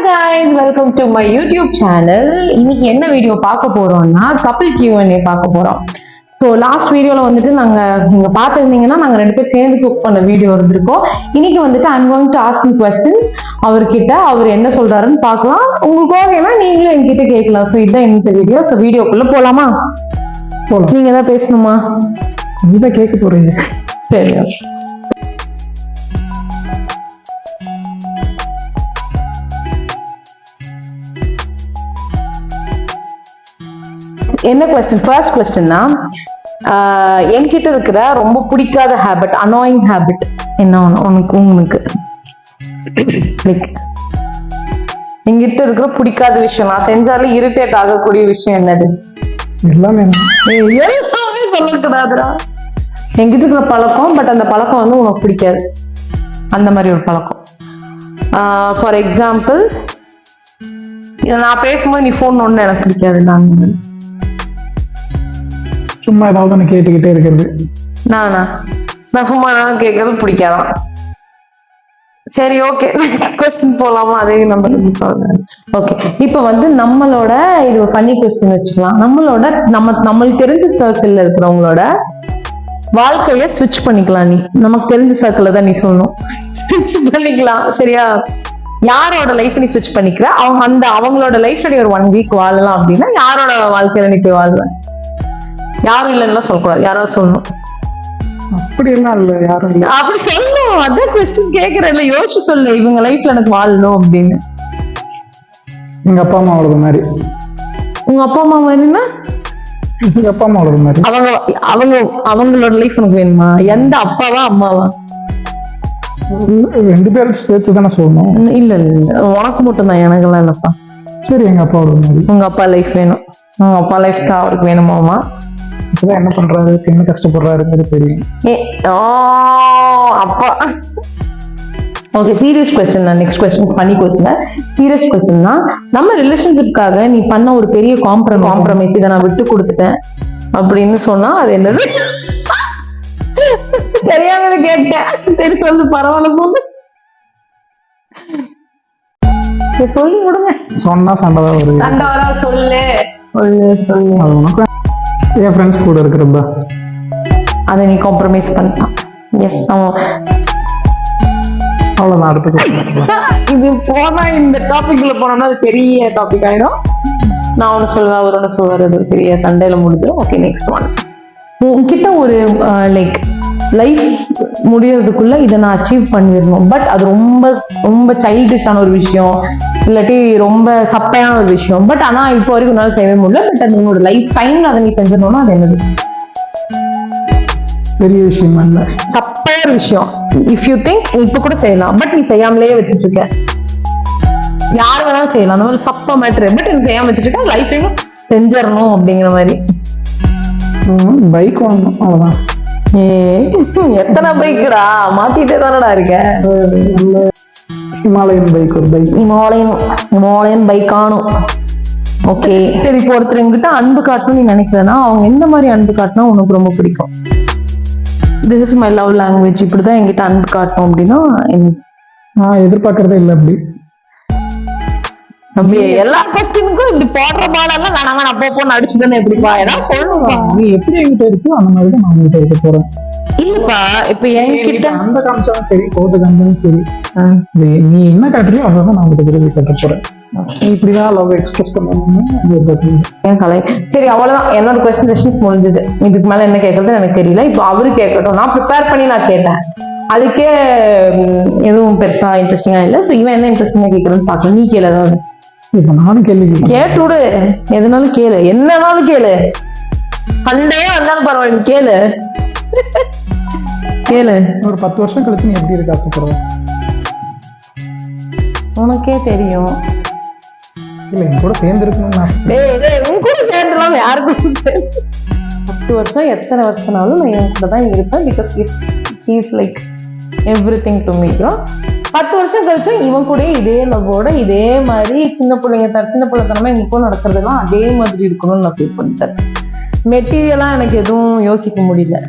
guys, welcome to my YouTube channel. இன்னைக்கு என்ன video பார்க்க போறோம்னா கப்பிள் Q&A பார்க்க போறோம். ஸோ லாஸ்ட் வீடியோல வந்துட்டு நீங்க பார்த்துருந்தீங்கன்னா நாங்க ரெண்டு பேரும் சேர்ந்து குக் பண்ண வீடியோ இருந்திருக்கோம். இன்னைக்கு வந்துட்டு I'm going to ask questions. அவர்கிட்ட அவர் என்ன சொல்றாருன்னு பார்க்கலாம். உங்களுக்கு ஓகேனா நீங்களும் என்கிட்ட கேட்கலாம். ஸோ இதுதான் இந்த வீடியோ. ஸோ வீடியோக்குள்ள போலாமா? போலாம். நீங்க தான் பேசணுமா? நீ தான் கேட்க போறீங்க. சரி. என்ன கொஸ்டின்? ஃபர்ஸ்ட் கொஸ்டின்னா என்கிட்ட இருக்கிற ரொம்ப பிடிக்காத ஹேபிட், அனாயிங் ஹேபிட் என்ன உங்களுக்கு லைக் என்கிட்ட இருக்கிற பிடிக்காத விஷயம், நான் செஞ்சாலும் இரிட்டேட் ஆகக்கூடிய விஷயம் என்னது? எல்லாமே சொல்லக்கூடாதுடா. என்கிட்ட இருக்கிற பழக்கம், பட் அந்த பழக்கம் வந்து உனக்கு பிடிக்காது, அந்த மாதிரி ஒரு பழக்கம். ஃபார் எக்ஸாம்பிள், நான் பேசும்போது நீ ஃபோன் ஒன்று எனக்கு பிடிக்காது. நான் சும்மா ஏதாவது கேட்டுக்கிட்டே இருக்கிறது. நான் சும்மா தான் கேட்கறது பிடிக்காதான். சரி, ஓகே, கொஸ்டின் போலாமா? அதே நம்ம ஓகே. இப்போ வந்து நம்மளோட இது ஒரு ஃபன்னி கொஸ்டின் வச்சுக்கலாம். நம்மளுக்கு தெரிஞ்ச சர்க்கிள்ல இருக்கிறவங்களோட வாழ்க்கைய ஸ்விட்ச் பண்ணிக்கலாம். நீ நமக்கு தெரிஞ்ச சர்க்கிள்ல தான் நீ சொல்லணும். ஸ்விட்ச் பண்ணிக்கலாம், சரியா? யாரோட லைஃப் நீ ஸ்விட்ச் பண்ணிக்கிற, அவங்களோட லைஃப்ல நீ ஒரு 1 வீக் வாழலாம் அப்படின்னா யாரோட வாழ்க்கையில நீ போய் வாழ்வ? யாரும் இல்லைன்னா சொல்லக்கூடாது, யாராவது சொல்லணும். அப்படி எல்லாம் இல்ல, யாரும் இல்ல. அப்படி சொல்லணும். அதான் கொஸ்டின் கேட்கறேன், யோசிச்சு சொல்லு. இவங்க லைஃப்ல எனக்கு வாழணும் அப்படின்னு. எங்க அப்பா அம்மா அவ்வளவு மாதிரி. உங்க அப்பா அம்மா மாதிரின்னா எங்க அப்பா அம்மா அவ்வளவு மாதிரி. அவங்களோட லைஃப் எனக்கு வேணுமா? எந்த அப்பாவா அம்மாவா? ரெண்டு பேரும் சேர்த்து தானே சொல்லணும். இல்ல உனக்கு மட்டும் தான், எனக்கெல்லாம் இல்லப்பா. சரி, எங்க அப்பா அவ்வளவு மாதிரி. உங்க அப்பா லைஃப் வேணும். உங்க அப்பா லைஃப் தான் அவருக்கு வேணுமாமா? இப்பதான் என்ன பண்றாரு, என்ன கஷ்டப்படுறாருங்கிறது தெரியும். அப்பா. Okay, serious question. Next question funny question. Serious கொஸ்டின்னா, நம்ம ரிலேஷன்ஷிப்காக நீ பண்ண ஒரு பெரிய காம்ப்ரமைஸ், இதை நான் விட்டு கொடுத்துட்டேன் அப்படின்னு சொன்னா அது என்னது? தெரியாம கேட்டேன். சரி சொல்லு, பரவாயில்ல சொல்லு. சொல்லி விடுங்க. சொன்னா சண்டை வருது. சண்டை வரா? சொல்லு சொல்லு. அது உனக்கு என் ஃப்ரெண்ட்ஸ் கூட இருக்கிறதா, அதை நீ காம்ப்ரமைஸ் பண்ணலாம். எஸ், அவ்வளவுதான். அடுத்து இது போனா, இந்த டாபிக்ல போனோம்னா அது பெரிய டாபிக் ஆயிடும். நான் ஒண்ணு சொல்லுவேன், அவர் ஒண்ணு சொல்லுவாரு, அது பெரிய சண்டையில முடிஞ்சிடும். Okay, next one. உன்கிட்ட ஒரு லைக் லைஃப் முடியறதுக்குள்ள இதை நான் அச்சீவ் பண்ணிடணும், பட் அது ரொம்ப ரொம்ப சைல்டிஷான ஒரு விஷயம், இல்லாட்டி ரொம்ப சப்பையான ஒரு விஷயம், பட் ஆனா இப்போ வரைக்கும் உன்னால செய்யவே முடியல, பட் அது உன்னோட லைஃப் டைம்ல அதை நீ செஞ்சிடணும்னா அது என்னது? பெரிய விஷயம் இல்ல, சப்பையான விஷயம். இஃப் யூ திங்க் இப்ப கூட செய்யலாம், பட் நீ செய்யாமலே வச்சுட்டு இருக்க. யாரு வேணாலும் செய்யலாம், அந்த மாதிரி சப்ப மேட்ரு, பட் நீ செய்யாம வச்சுட்டு இருக்க. லைஃப் டைம் செஞ்சிடணும் அப்படிங்கிற மாதிரி. பைக் வாங்கணும், அவ்வளவுதான். எத்தனை பைக்குடா மாத்திட்டே தானடா இருக்க? ஹிமாலயன் பைக், ஒரு பைக். ஹிமாலயன் பைக் ஆனும். ஓகே, சரி. இப்போ ஒருத்தர் என்கிட்ட அன்பு காட்டணும்னு நீ நினைக்கிறேன்னா அவங்க எந்த மாதிரி அன்பு காட்டினா உனக்கு ரொம்ப பிடிக்கும்? This is my love language, இப்படிதான் என்கிட்ட அன்பு காட்டணும் அப்படின்னா நான் எதிர்பார்க்கறதே இல்லை. அப்படி எல்லா கொஸ்டினுக்கும் இப்படி போடுற பாலெல்லாம் வேணாங்க, நான் போன்னு அடிச்சுட்டு எப்படிப்பா ஏதாவது சொல்லணும்பா. நீ எப்படி என்கிட்ட இருக்கோ அந்த மாதிரி தான் நான் உங்ககிட்ட இருக்க போறேன். இல்லப்பா, இப்ப என்கிட்ட அந்த காமிச்சாலும் சரி, கோட்டு காமிச்சாலும் சரி, நீ என்ன காட்டுறியோ அதான் நான் உங்ககிட்ட விரும்பி கட்ட போறேன். இப்படிதான் லவ் எக்ஸ்பிரஸ் பண்ணணும். சரி, அவ்வளவுதான். என்னோட கொஸ்டின்ஸ் முடிஞ்சது. இதுக்கு மேல என்ன கேட்கறது எனக்கு தெரியல. இப்போ அவரு கேட்கட்டும். நான் ப்ரிப்பேர் பண்ணி நான் கேட்டேன், அதுக்கே எதுவும் பெருசா இன்ட்ரெஸ்டிங்கா இல்லை. ஸோ இவன் என்ன இன்ட்ரெஸ்டிங்கா கேட்கறதுன்னு பார்க்கலாம். நீ கேளு ஏதாவது. இப்ப நானும் கேள்வி கேட்டு விடு, எதுனாலும் கேளு, என்னன்னாலும் கேளு, சண்டையே வந்தாலும் பரவாயில்ல, கேளு கேளு. ஒரு 10 வருஷம் கழிச்சு நீ எப்படி இருக்க ஆசைப்படுற? உனக்கே தெரியும். இல்ல, என் கூட சேர்ந்து இருக்கணும். உன் கூட சேர்ந்துலாம் யாருக்கும் 10 வருஷம் எத்தனை வருஷம்னாலும் நான் என் கூட தான் இருப்பேன். Because he is like everything to me. 10 வருஷம் கழிச்சு இவன் கூட இதே லவ்வோட இதே மாதிரி சின்ன பிள்ளைத்தனமா எங்களுக்கும் நடக்கிறதுலாம் அதே மாதிரி இருக்கணும்னு நான் ஃபீல் பண்ணிட்டேன். மெட்டீரியலா எனக்கு எதுவும் யோசிக்க முடியல.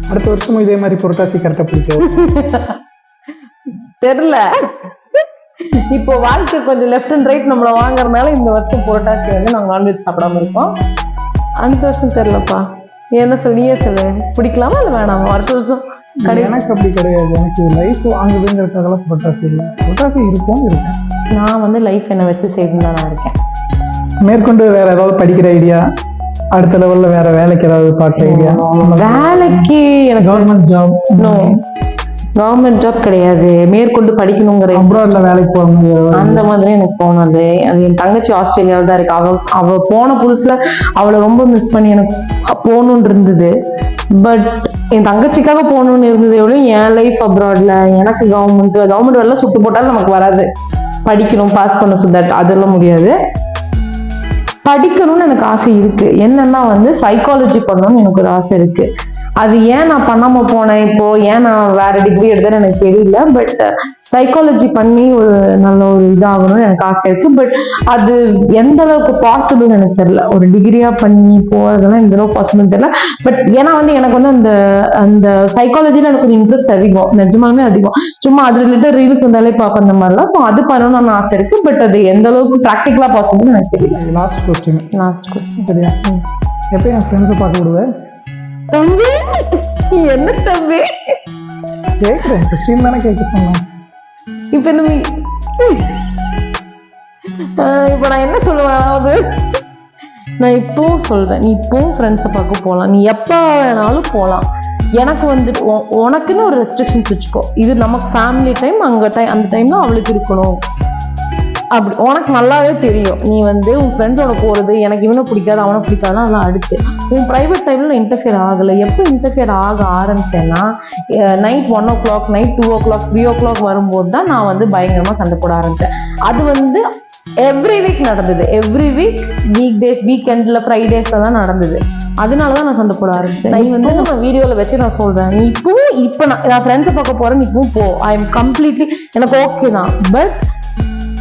அடுத்த வருஷமும் இதே மாதிரி புரட்டாசி கரெக்டா பிடிக்கும் தெரியல. இப்போ வாழ்க்கை கொஞ்சம் லெஃப்ட் அண்ட் ரைட் நம்மள வாங்குறதுனால இந்த வருஷம் புரட்டாசி வந்து நாங்க நான்வெஜ் சாப்பிடாம இருக்கோம். அடுத்த வருஷம் தெரியலப்பா, என்ன சொல்லியே சொல்லு, பிடிக்கலாமா இல்லை வேணாமா? அடுத்த வருஷம் எனக்கு அப்படி கிடையாது. எனக்கு லைஃப் வாங்குதுங்கிறதுக்காக புரட்டாசி இல்லை, புரட்டாசி இருக்கேன். நான் வந்து லைஃப் என்னை வச்சு செய்துன்னு தான் நான் இருக்கேன். மேற்கொண்டு வேற ஏதாவது படிக்கிற ஐடியா, அடுத்த லெவல்ல வேற வேலைக்கு ஏதாவது பார்க்குற ஐடியா? வேலைக்கு எனக்கு government job? No, government job கிடையாது. மேற்கொண்டு படிக்கணுங்கிற அப்ராட்ல வேலைக்கு போகணும் அந்த மாதிரி எனக்கு தோணுது. அது என் தங்கச்சி ஆஸ்திரேலியாவில் தான் இருக்கு. அவ போன புதுசுல அவளை ரொம்ப மிஸ் பண்ணி எனக்கு போகணும்னு இருந்தது. பட் என் தங்கச்சிக்காக போகணும்னு இருந்தது எவ்வளோ, என் லைஃப் அப்ராட்ல எனக்கு கவர்மெண்ட் வேலை சுட்டு போட்டாலும் நமக்கு வராது. படிக்கணும், பாஸ் பண்ண சுத்தட் அதெல்லாம் முடியாது. படிக்கணும்னு எனக்கு ஆசை இருக்கு. என்னன்னா வந்து சைக்காலஜி பண்ணணும்னு எனக்கு ஒரு ஆசை இருக்கு. அது ஏன் நான் பண்ணாம போனேன், இப்போ ஏன் நான் வேற டிகிரி எடுத்தேன்னு எனக்கு தெரியல. பட் சைக்காலஜி பண்ணி ஒரு நல்ல ஒரு இதாகணும்னு எனக்கு ஆசை இருக்கு. பட் அது எந்த அளவுக்கு பாசிபிள் எனக்கு தெரியல. ஒரு டிகிரியா பண்ணி போறதெல்லாம் எந்த அளவுக்கு பாசிபிள் தெரியல. பட் ஏன்னா வந்து எனக்கு வந்து அந்த அந்த சைக்காலஜில எனக்கு கொஞ்சம் இன்ட்ரெஸ்ட் அதிகம், நிஜமாலுமே அதிகம். சும்மா அது ரிலேட்டட் ரீல்ஸ் வந்தாலே பார்ப்பேன் அந்த மாதிரிலாம். ஸோ அது பண்ணணும்னு ஆசை இருக்கு. பட் அது எந்த அளவுக்கு ப்ராக்டிகலா பாசிபிள் எனக்கு தெரியல. லாஸ்ட் கொஸ்டின் சரியா? எப்போ என் ஃப்ரெண்ட்ஸை பார்க்க விடுவேன்? தம்பி என்ன தம்பி கேட்குறேன், கொஸ்டின் தானே கேட்க சொன்னேன். இப்ப இந்த இப்ப நான் என்ன சொல்லுவேன், அதாவது நான் இப்பவும் சொல்றேன், நீ இப்பவும் ஃப்ரெண்ட்ஸை பார்க்க போகலாம், நீ எப்ப வேணாலும் போகலாம். எனக்கு வந்து உனக்குன்னு ஒரு ரெஸ்ட்ரிக்ஷன்ஸ் வச்சுக்கோ. இது நமக்கு ஃபேமிலி டைம், அந்த டைம்ல அவளுக்கு இருக்கணும். அப்படி உனக்கு நல்லாவே தெரியும். நீ வந்து உன் ஃப்ரெண்ட்ஸோட போறது, எனக்கு இவனை பிடிக்காது அவனை பிடிக்காதுலாம் அதெல்லாம் அடுத்து. உன் ப்ரைவேட் டைம்ல நான் இன்டர்ஃபியர் ஆகலை. எப்போ இன்டர்ஃபியர் ஆக ஆரம்பிச்சேன்னா, night 1 o'clock, night 2 o'clock, 3 o'clock வரும்போது தான் நான் வந்து பயங்கரமா சண்டை போட ஆரம்பிச்சேன். அது வந்து எவ்ரி வீக் நடந்தது. எவ்ரி வீக் டேஸ், வீக்கெண்ட்ல, ஃப்ரைடேஸ்ல தான் நடந்தது. அதனாலதான் நான் சண்டை போட ஆரம்பிச்சேன். நீ வந்து நம்ம வீடியோல வச்சு நான் சொல்றேன், நீ இப்போ நான் ஃப்ரெண்ட்ஸை பார்க்க போறேன், நீ இப்போ போ. ஐ எம் கம்ப்ளீட்லி, எனக்கு ஓகே தான். பட்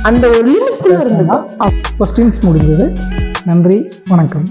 அந்த ஒரு லிமிட்ல இருந்ததா. கொஸ்டின்ஸ் முடிஞ்சது. நன்றி, வணக்கம்.